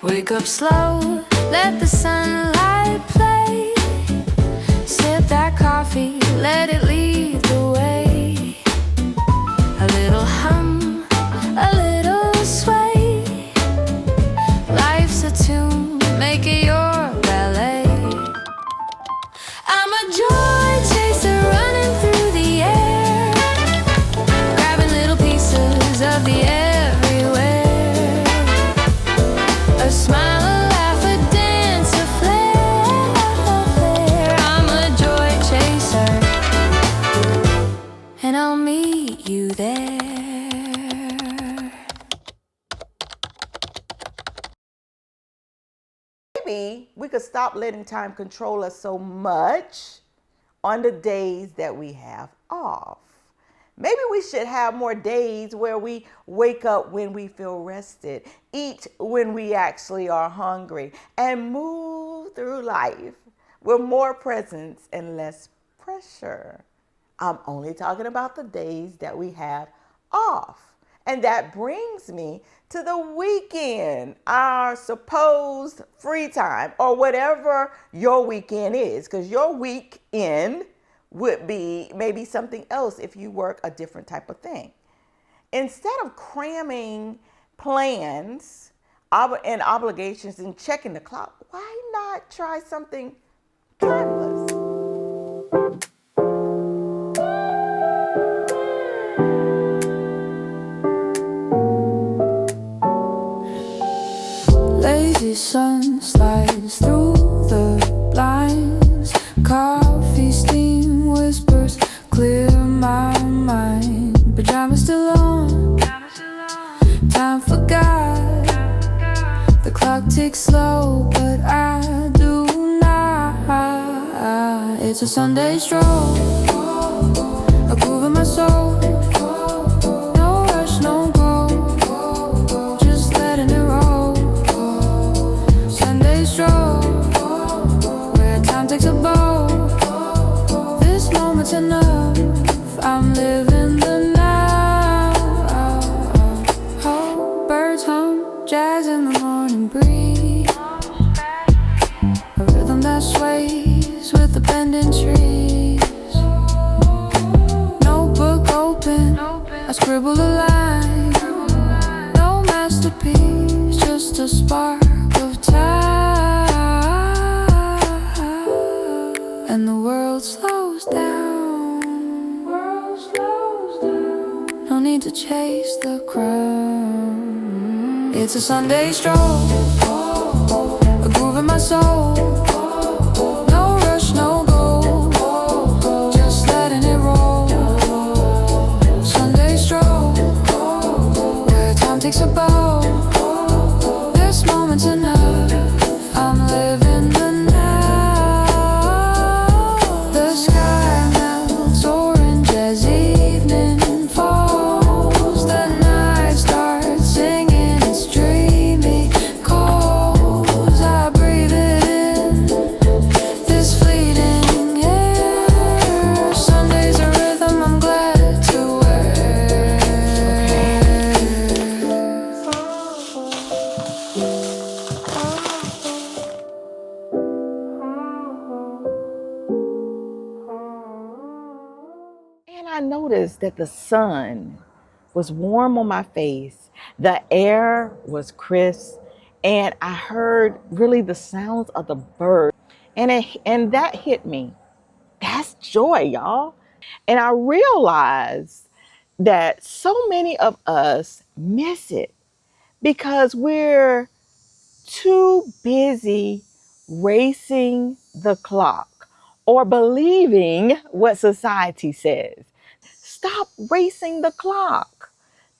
Wake up slow, let the sunlight play. Sip that coffee, let it lead the way. A little hum, a little sway. Life's a tune, make it your ballet. I'm a joy chaser running through the air, grabbing little pieces of the everywhere. A smile, a laugh, a dance, a flare. I'm a joy chaser, and I'll meet you there. Maybe we could stop letting time control us so much on the days that we have off. Maybe we should have more days where we wake up when we feel rested, eat when we actually are hungry, and move through life with more presence and less pressure. I'm only talking about the days that we have off. And that brings me to the weekend, our supposed free time, or whatever your weekend is, because your weekend would be maybe something else if you work a different type of thing. Instead of cramming plans and obligations and checking the clock, why not try something timeless? Lazy sun slides through the blinds. Coffee steam whispers clear my mind. Pajamas still on, time forgot. The clock ticks slow, but I do not. It's a Sunday stroll, a groove in my soul. No rush, no go, just letting it roll. Sunday stroll, where time takes a bow. This moment's enough, I'm living the now. Oh, birds hum, jazz in the morning breeze. A rhythm that sways with the bending trees. Notebook open, I scribble a line. No masterpiece, just a spark of time. And the world slows down. No need to chase the crown. It's a Sunday stroll, a groove in my soul. No rush, no go, just letting it roll. Sunday stroll, where time takes a bow. This moment's enough, I'm living the now. The sky melts orange as evening falls. The night starts singing its dreamy calls. I breathe it in, this fleeting air. Sunday's a rhythm I'm glad to wear. And I noticed that the sun was warm on my face, the air was crisp, and I heard really the sounds of the birds. And that hit me. That's joy, y'all. And I realized that so many of us miss it because we're too busy racing the clock or believing what society says. Stop racing the clock.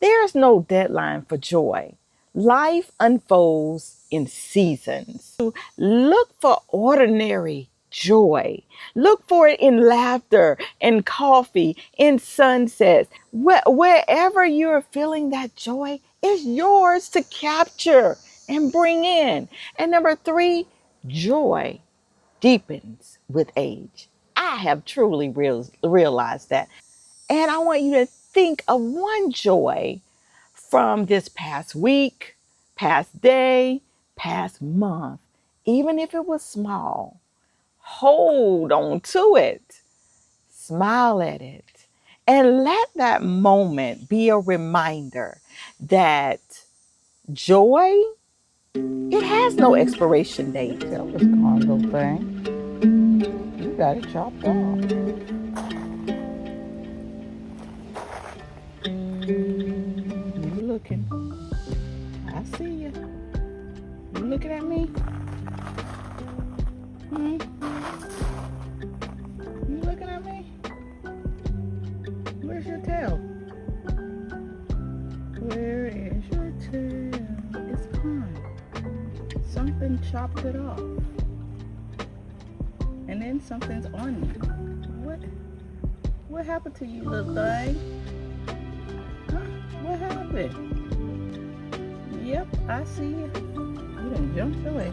There's no deadline for joy. Life unfolds in seasons. Look for ordinary joy. Look for it in laughter, in coffee, in sunsets. Wherever you're feeling that joy, it's yours to capture and bring in. And number 3, joy deepens with age. I have truly realized that. And I want you to think of one joy from this past week, past day, past month, even if it was small. Hold on to it, smile at it, and let that moment be a reminder that joy, it has no expiration date. Tell this gone little thing, you got it chopped off. You looking? I see you. You looking at me? You looking at me? Where's your tail? Where is your tail? It's gone. Something chopped it off. And then something's on you. What happened to you, little thing? Huh? What happened? Yep, I see you. You done jumped away.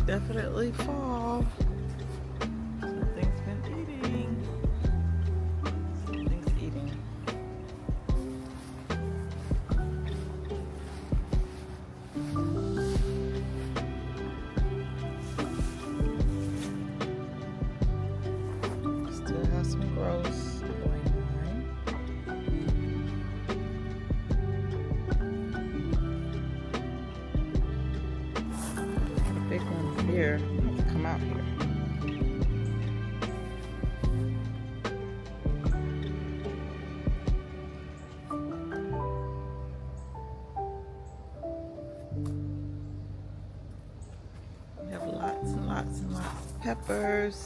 Definitely fall. Something's been eating. Something's eating. Still have some growth going on. The big ones here have to come out here. We have lots and lots and lots of peppers.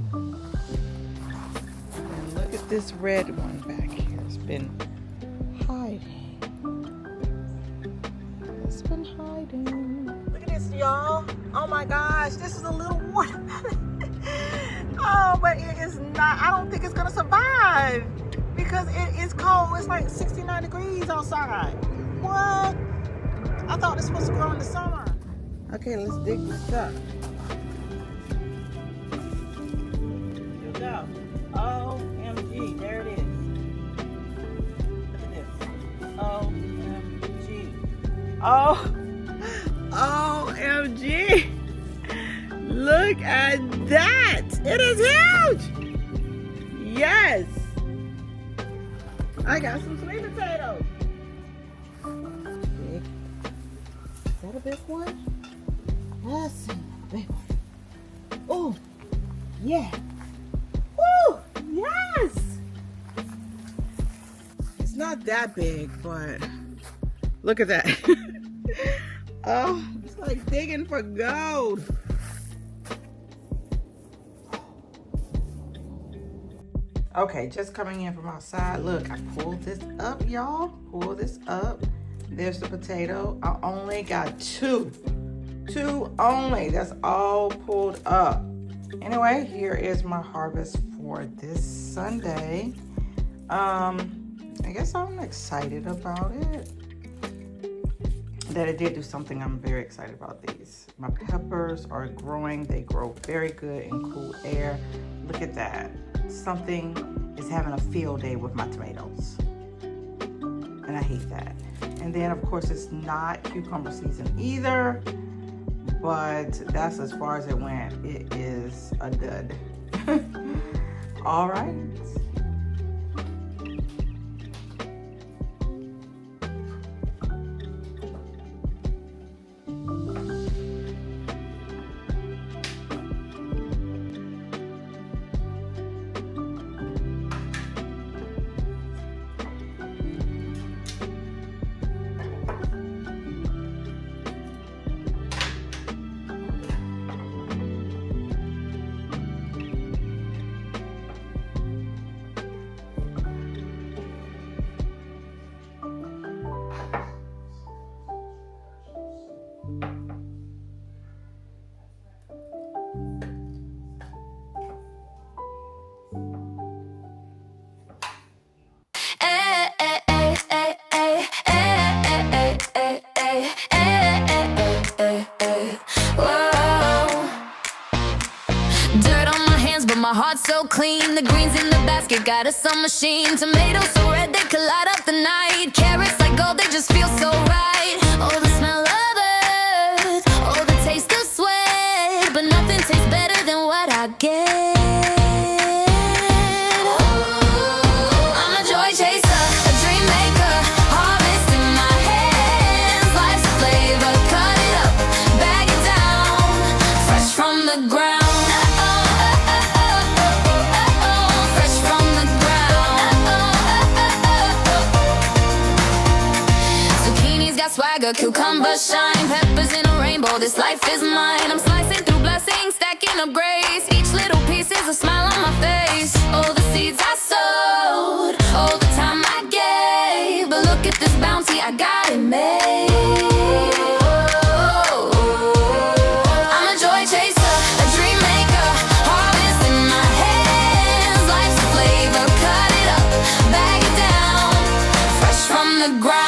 And look at this red one back here. It's been hiding. It's been hiding. Look at this, y'all. Oh my gosh, this is a little watermelon. Oh, but it is not, I don't think it's gonna survive because it is cold. It's like 69 degrees outside. What? I thought this was supposed to grow in the summer. Okay, let's dig this up. Here we go. OMG, there it is. Look at this. OMG. Oh, OMG. Look at that. It is huge. Yes. I got some sweet potatoes. Big. Is that a big one? Let's see. Big one. Oh, yeah. Oh, yes. It's not that big, but look at that. Oh, it's like digging for gold. Okay, just coming in from outside. Look, I pulled this up, y'all. Pull this up. There's the potato. I only got two. Two only. That's all pulled up. Anyway, here is my harvest for this Sunday. I guess I'm excited about it. That it did do something. I'm very excited about these. My peppers are growing. They grow very good in cool air. Look at that. Something is having a field day with my tomatoes. And I hate that. And then of course it's not cucumber season either, but that's as far as it went. It is a dud. All right. My heart's so clean, the greens in the basket got a sun machine. Tomatoes so red they could light up the night. Carrots like gold, they just feel so right. Oh, the smell of earth, oh, the taste of sweat, but nothing tastes better than what I get. I'm a joy chaser, a dream maker, harvest in my hands. Life's a flavor, cut it up, bag it down, fresh from the ground. Swagger, cucumber shine, peppers in a rainbow, this life is mine. I'm slicing through blessings, stacking up grace. Each little piece is a smile on my face. Oh, the seeds I sowed, oh, the time I gave, but look at this bounty, I got it made. I'm a joy chaser, a dream maker, harvest in my hands. Life's a flavor, cut it up, bag it down, fresh from the ground.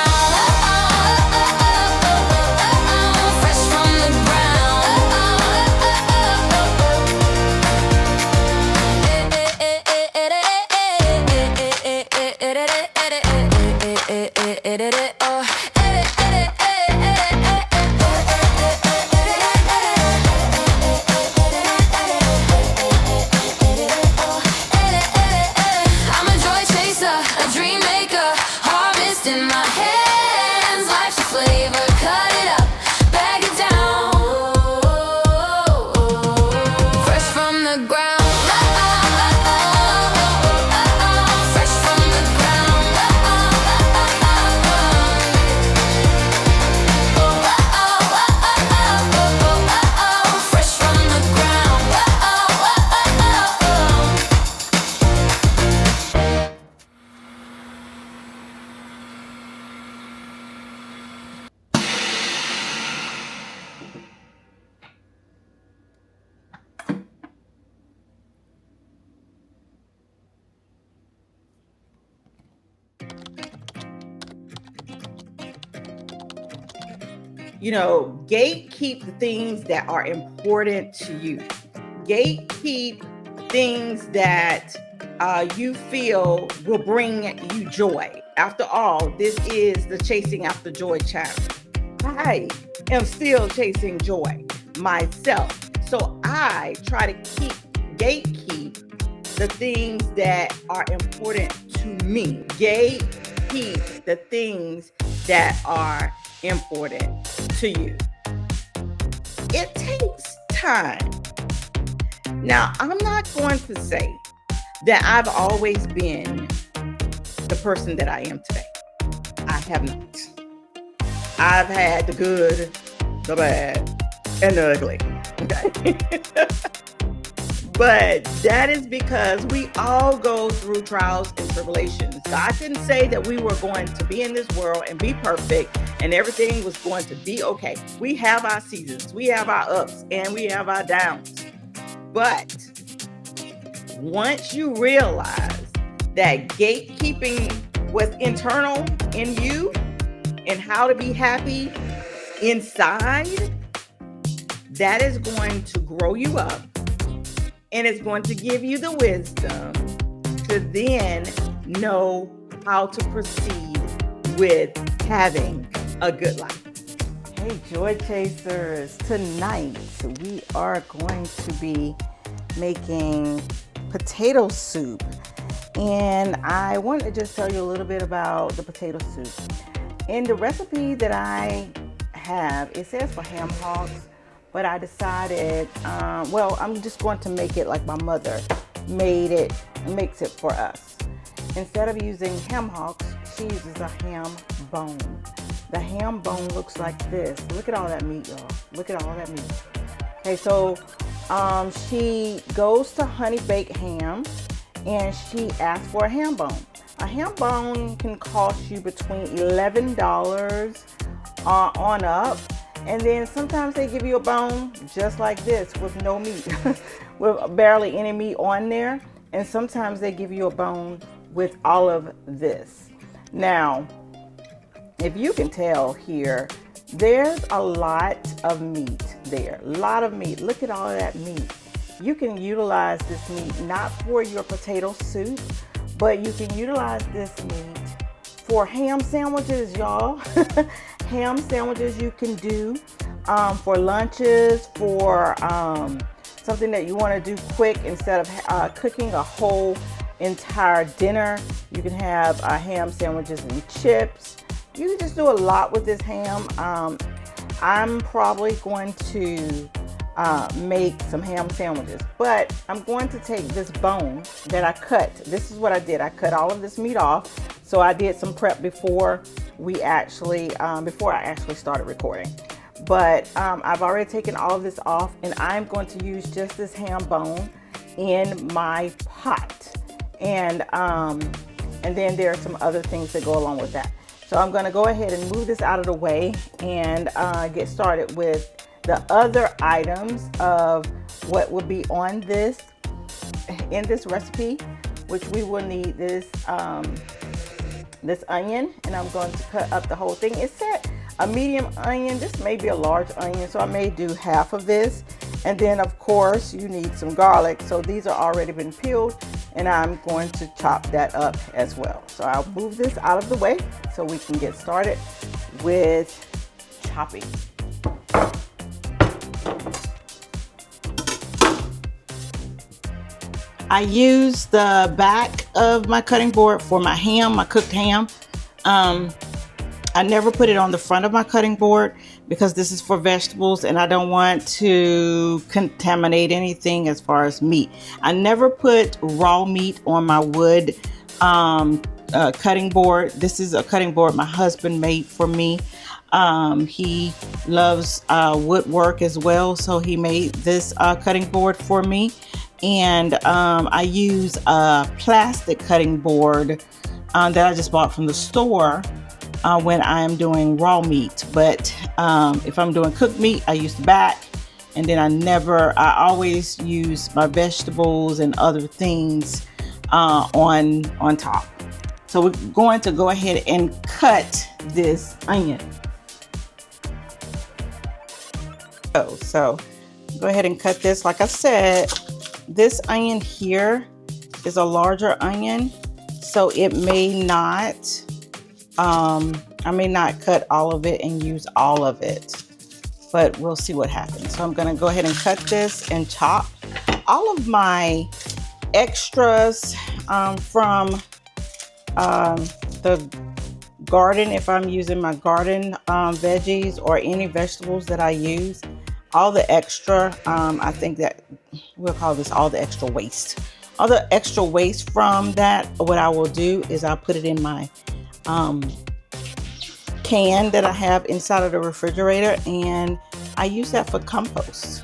You know, gatekeep the things that are important to you. Gatekeep things that you feel will bring you joy. After all, this is the Chasing After Joy channel. I am still chasing joy myself. So I try to gatekeep the things that are important to me. Gatekeep the things that are important to you. It takes time. Now, I'm not going to say that I've always been the person that I am today. I have not. I've had the good, the bad, and the ugly. Okay. But that is because we all go through trials and tribulations. God didn't say that we were going to be in this world and be perfect and everything was going to be okay. We have our seasons, we have our ups, and we have our downs. But once you realize that gatekeeping what's internal in you and how to be happy inside, that is going to grow you up and it's going to give you the wisdom to then know how to proceed with having a good life. Hey, Joy Chasers, tonight we are going to be making potato soup. And I wanted to just tell you a little bit about the potato soup. In the recipe that I have, it says for ham hocks, but I decided, well, I'm just going to make it like my mother makes it for us. Instead of using ham hocks, she uses a ham bone. The ham bone looks like this. Look at all that meat, y'all. Look at all that meat. Okay, so she goes to Honey Baked Ham and she asks for a ham bone. A ham bone can cost you between $11 on up. And then sometimes they give you a bone just like this with no meat, with barely any meat on there. And sometimes they give you a bone with all of this. Now, if you can tell here, there's a lot of meat there, a lot of meat. Look at all of that meat. You can utilize this meat not for your potato soup, but you can utilize this meat for ham sandwiches, y'all. Ham sandwiches you can do for lunches, for something that you want to do quick instead of cooking a whole entire dinner. You can have ham sandwiches and chips. You can just do a lot with this ham. I'm probably going to make some ham sandwiches, but I'm going to take this bone that I cut. This is what I did. I cut all of this meat off. So I did some prep before I actually started recording. But I've already taken all of this off, and I'm going to use just this ham bone in my pot. And then there are some other things that go along with that. So I'm going to go ahead and move this out of the way and get started with the other items of what will be on this in this recipe, which we will need this onion, and I'm going to cut up the whole thing. It said a medium onion. This may be a large onion, so I may do half of this. And then of course you need some garlic. So these are already been peeled, and I'm going to chop that up as well. So I'll move this out of the way so we can get started with chopping. I use the back of my cutting board for my ham, my cooked ham. I never put it on the front of my cutting board because this is for vegetables and I don't want to contaminate anything as far as meat. I never put raw meat on my wood cutting board. This is a cutting board my husband made for me. He loves woodwork as well, so he made this cutting board for me. And I use a plastic cutting board that I just bought from the store when I'm doing raw meat. But if I'm doing cooked meat, I use the back. And then I always use my vegetables and other things on top. So we're going to go ahead and cut this onion. So go ahead and cut this. Like I said, this onion here is a larger onion, so it may not, I may not cut all of it and use all of it, but we'll see what happens. So I'm gonna go ahead and cut this and chop all of my extras from the garden. If I'm using my garden veggies or any vegetables that I use, all the extra, I think that we'll call this all the extra waste. All the extra waste from that, what I will do is I'll put it in my can that I have inside of the refrigerator, and I use that for compost.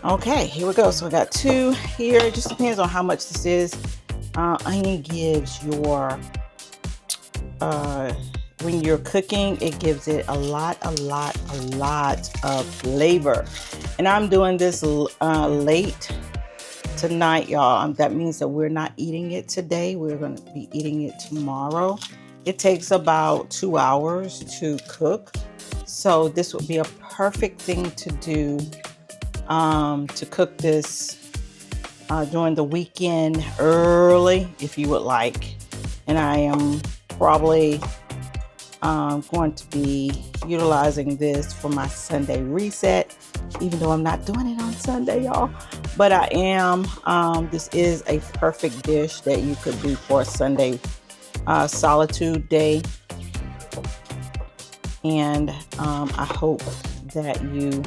Okay, here we go. So I got 2 here. It just depends on how much this is. Onion gives your when you're cooking, it gives it a lot of flavor. And I'm doing this late tonight, y'all. That means that we're not eating it today. We're going to be eating it tomorrow. It takes about 2 hours to cook. So this would be a perfect thing to do, to cook this during the weekend early, if you would like. And I am probably going to be utilizing this for my Sunday reset, even though I'm not doing it on Sunday, y'all. But I am. This is a perfect dish that you could do for a Sunday solitude day. And I hope that you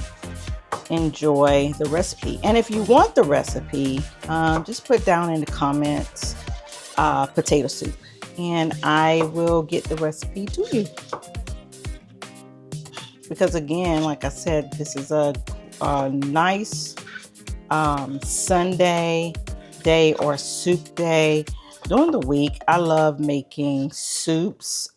enjoy the recipe. And if you want the recipe, just put down in the comments potato soup, and I will get the recipe to you. Because again, like I said, this is a nice Sunday day or soup day. During the week, I love making soups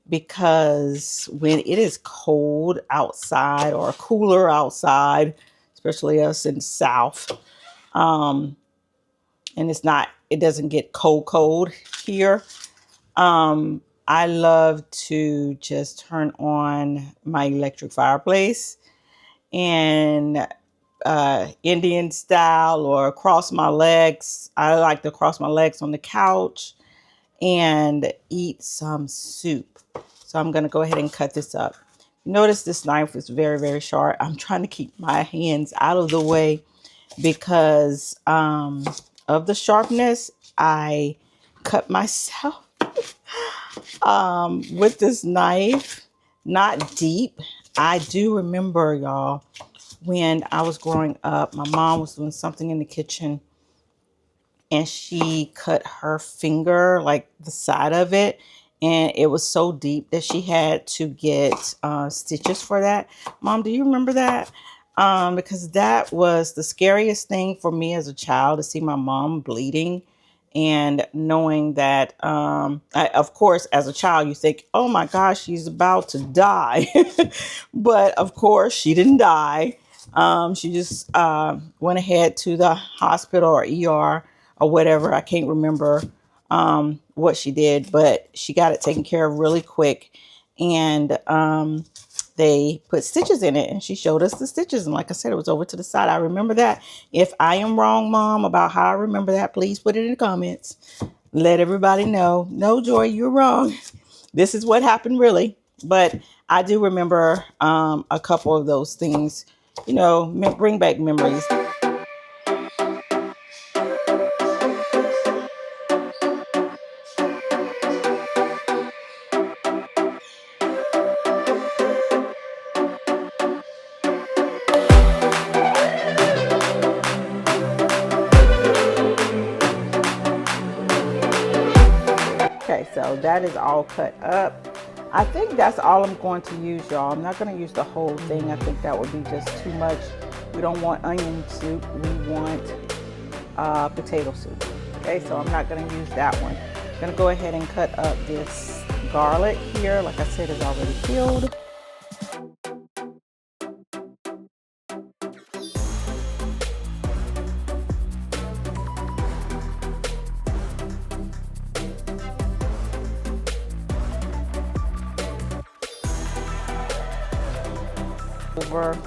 because when it is cold outside or cooler outside, especially us in the South, and it doesn't get cold here. I love to just turn on my electric fireplace and Indian style or cross my legs. I like to cross my legs on the couch and eat some soup. So I'm going to go ahead and cut this up. Notice this knife is very, very sharp. I'm trying to keep my hands out of the way because of the sharpness. I cut myself with this knife, not deep. I do remember, y'all, when I was growing up, my mom was doing something in the kitchen and she cut her finger, like the side of it, and it was so deep that she had to get stitches for that. Mom, do you remember that? Because that was the scariest thing for me as a child, to see my mom bleeding. And knowing that, of course, as a child, you think, oh my gosh, she's about to die. But of course, she didn't die. She just went ahead to the hospital or ER or whatever. I can't remember what she did, but she got it taken care of really quick. And they put stitches in it, and she showed us the stitches. And like I said, it was over to the side. I remember that. If I am wrong, Mom, about how I remember that, please put it in the comments. Let everybody know. No, Joy, you're wrong. This is what happened, really. But I do remember a couple of those things, you know, bring back memories. Okay, so that is all cut up. I think that's all I'm going to use, y'all. I'm not going to use the whole thing. I think that would be just too much. We don't want onion soup. We want potato soup. Okay, so I'm not going to use that one. I'm going to go ahead and cut up this garlic here. Like I said, it's already peeled. Over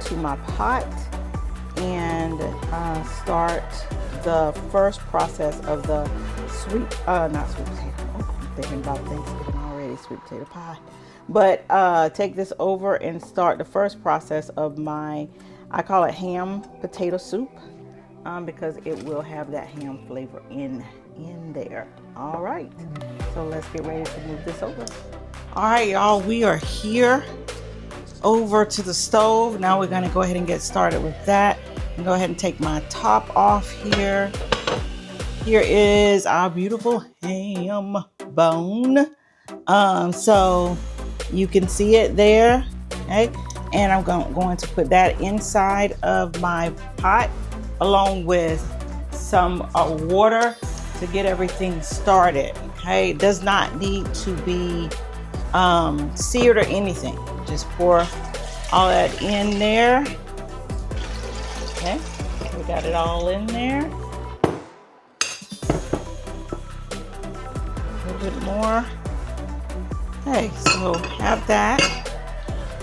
to my pot and start the first process of the not sweet potato. Oh, I'm thinking about Thanksgiving already, sweet potato pie. But take this over and start the first process of my, I call it ham potato soup, because it will have that ham flavor in there. All right, so let's get ready to move this over. All right, y'all, we are here over to the stove. Now we're going to go ahead and get started with that. And go ahead and take my top off here. Here is our beautiful ham bone. So you can see it there. Okay, and I'm going to put that inside of my pot along with some water to get everything started. Okay, it does not need to be seared or anything. Just pour all that in there. Okay, we got it all in there. A little bit more. Okay, so have that.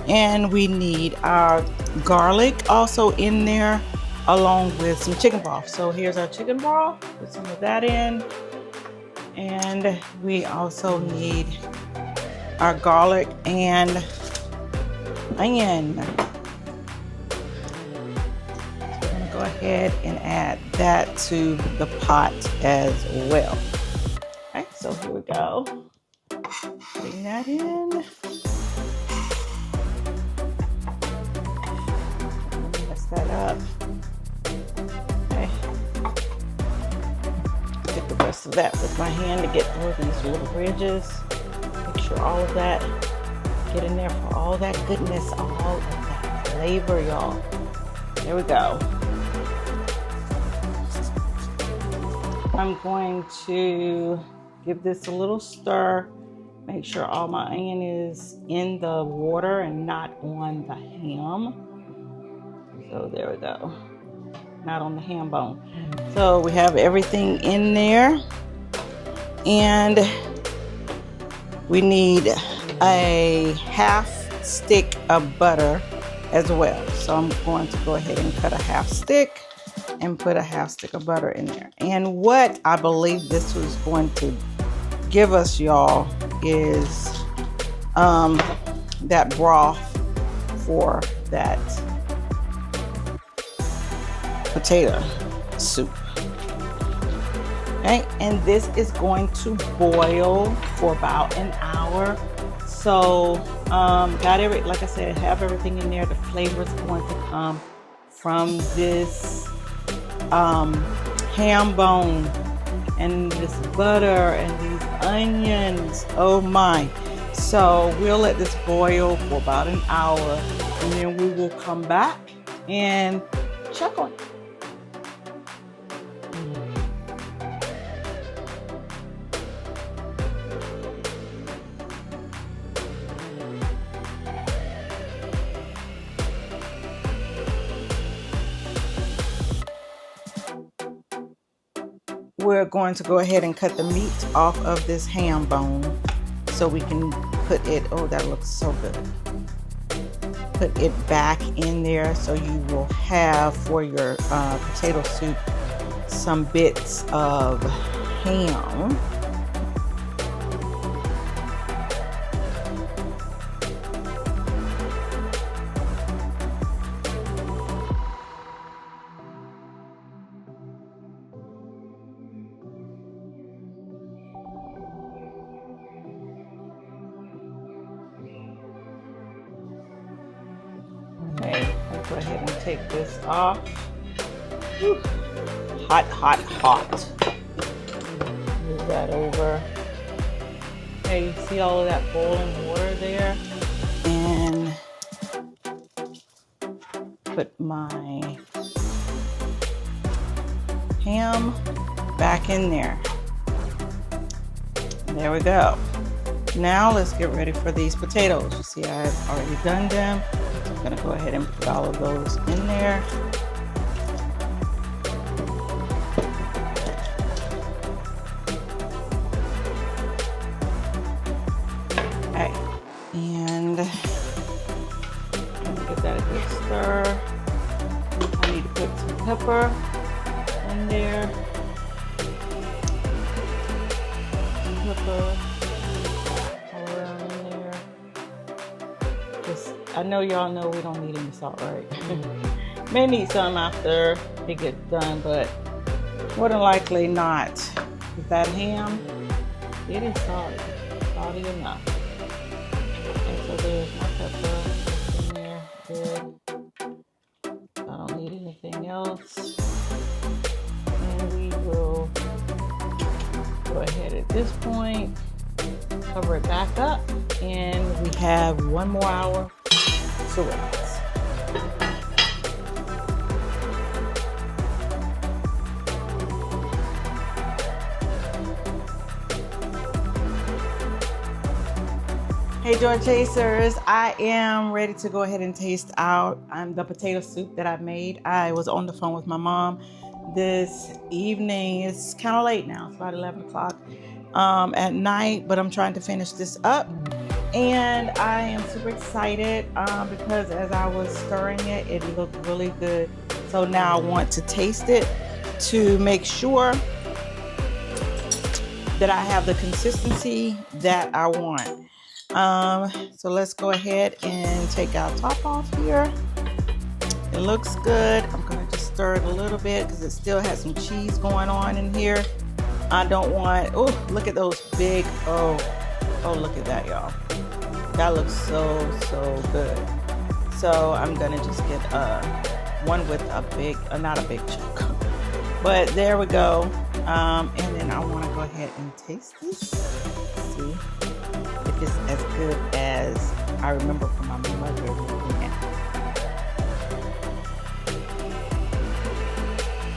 And we need our garlic also in there, along with some chicken broth. So here's our chicken broth. Put some of that in. And we also need our garlic and onion. So we're gonna go ahead and add that to the pot as well. Okay, so here we go. Putting that in. Mess that up. Okay. Get the rest of that with my hand to get through these little ridges. Make sure all of that get in there for all that goodness, all of that flavor, y'all. There we go. I'm going to give this a little stir. Make sure all my onion is in the water and not on the ham. So there we go. Not on the ham bone. So we have everything in there. And we need a half stick of butter as well. So I'm going to go ahead and cut a half stick and put a half stick of butter in there. And what I believe this was going to give us, y'all, is that broth for that potato soup. Okay, and this is going to boil for about an hour. So like I said, have everything in there. The flavor is going to come from this ham bone and this butter and these onions. Oh my. So we'll let this boil for about an hour, and then we will come back and check on it. We're going to go ahead and cut the meat off of this ham bone so we can put it, oh, that looks so good. Put it back in there so you will have for your potato soup some bits of ham. Okay, let's go ahead and take this off. Whew. Hot, hot, hot. Move that over. Okay, you see all of that boiling water there? And put my ham back in there. There we go. Now let's get ready for these potatoes. You see I've already done them. I'm gonna go ahead and put all of those in there. Okay, and give that a good stir. I need to put some pepper in there. Pepper all around in there. I know y'all know we don't need any salt, right? May need some after it gets done, but more than likely not. With that ham, it is salty. Salty enough. Okay, so there's my pepper. It's in there. Good. I don't need anything else. And we will go ahead at this point, cover it back up, and we have 1 more hour to wait. Hey Joy Chasers, I am ready to go ahead and taste out the potato soup that I made. I was on the phone with my mom this evening. It's kind of late now, it's about 11 o'clock at night, but I'm trying to finish this up. And I am super excited because as I was stirring it, it looked really good. So now I want to taste it to make sure that I have the consistency that I want. So let's go ahead and take our top off here. It looks good. I'm gonna just stir it a little bit because it still has some cheese going on in here. I don't want, oh, look at those big, oh, look at that, y'all. That looks so good. So I'm gonna just get one with a big, not a big chunk, but there we go. And then I wanna go ahead and taste this. See if it's as good as I remember from my mother making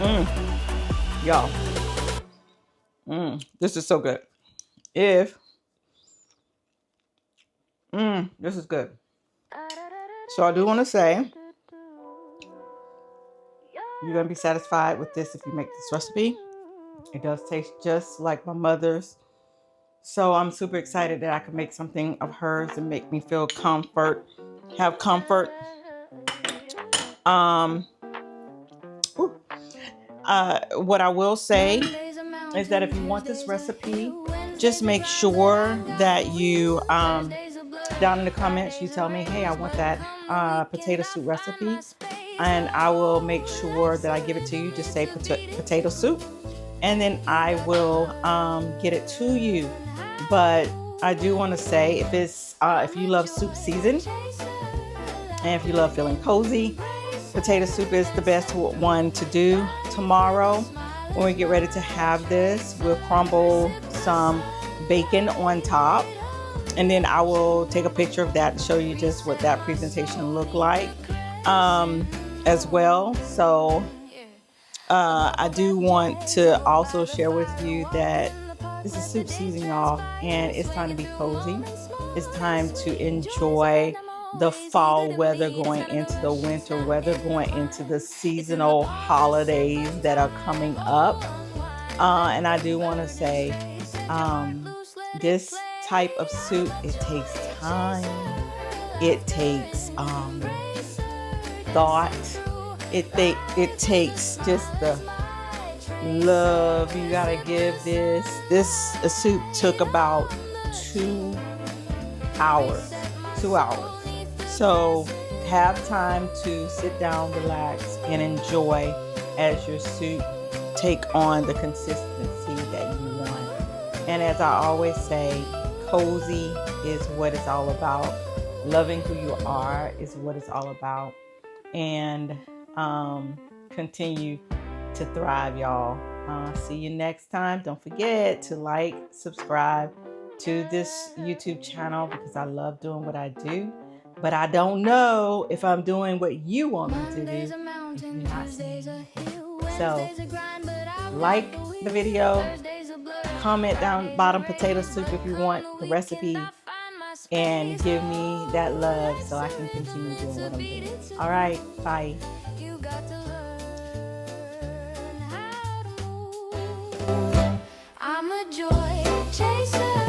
it. Y'all, this is so good. This is good. So I do want to say, you're going to be satisfied with this if you make this recipe. It does taste just like my mother's. So I'm super excited that I could make something of hers and make me feel have comfort. What I will say is that if you want this recipe, just make sure that you, down in the comments, you tell me, hey, I want that potato soup recipe. And I will make sure that I give it to you. Just say potato soup. And then I will get it to you. But I do want to say, if you love soup season, and if you love feeling cozy, potato soup is the best one to do. Tomorrow, when we get ready to have this, we'll crumble some bacon on top. And then I will take a picture of that and show you just what that presentation looked like as well. So I do want to also share with you that this is soup season, y'all, and it's time to be cozy. It's time to enjoy the fall weather going into the winter weather, going into the seasonal holidays that are coming up. And I do want to say, this type of soup, it takes time. It takes thought. It takes just the love you gotta give this. This soup took about 2 hours. 2 hours. So have time to sit down, relax, and enjoy as your soup take on the consistency that you want. And as I always say, cozy is what it's all about. Loving who you are is what it's all about. And continue to thrive, y'all. See you next time. Don't forget to like, subscribe to this YouTube channel because I love doing what I do. But I don't know if I'm doing what you want me to do if you're not saying anything. So, like the video, comment down bottom potato soup if you want the recipe, and give me that love so I can continue doing what I'm doing. All right, bye. I'm a joy chaser.